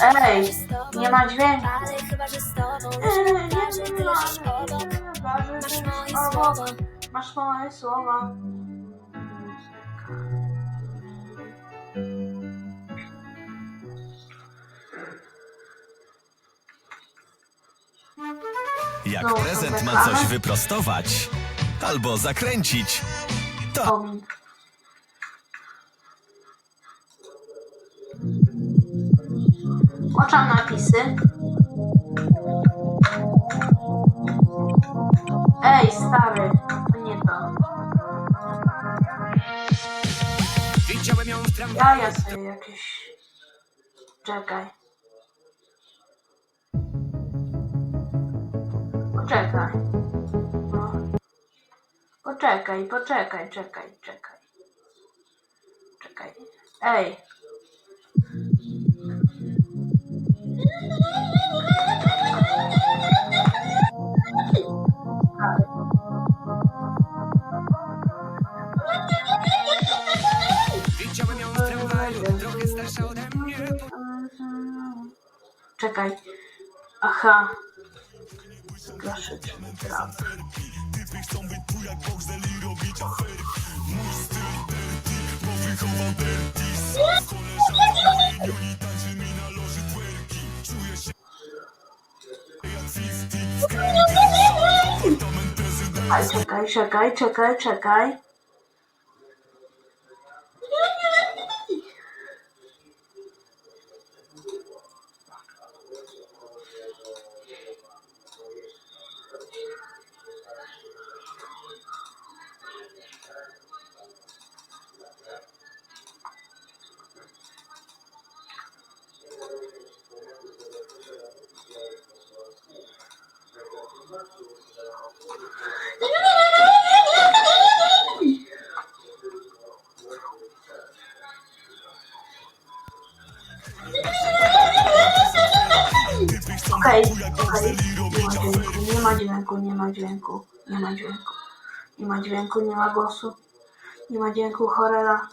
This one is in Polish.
Ej, nie ma dźwięku. Masz moje słowa. Jak No, prezent ma reklamy. coś wyprostować albo zakręcić, to Komin. Oczam napisy. Ej, stary, to nie to. Ja sobie jakieś... Czekaj. Poczekaj. No. Czekaj. Ej. Czekaj. Aha. Klasyczny trap. Aj, czekaj. Okej. Nie ma dźwięku, nie ma głosu, nie ma dźwięku, Chorela.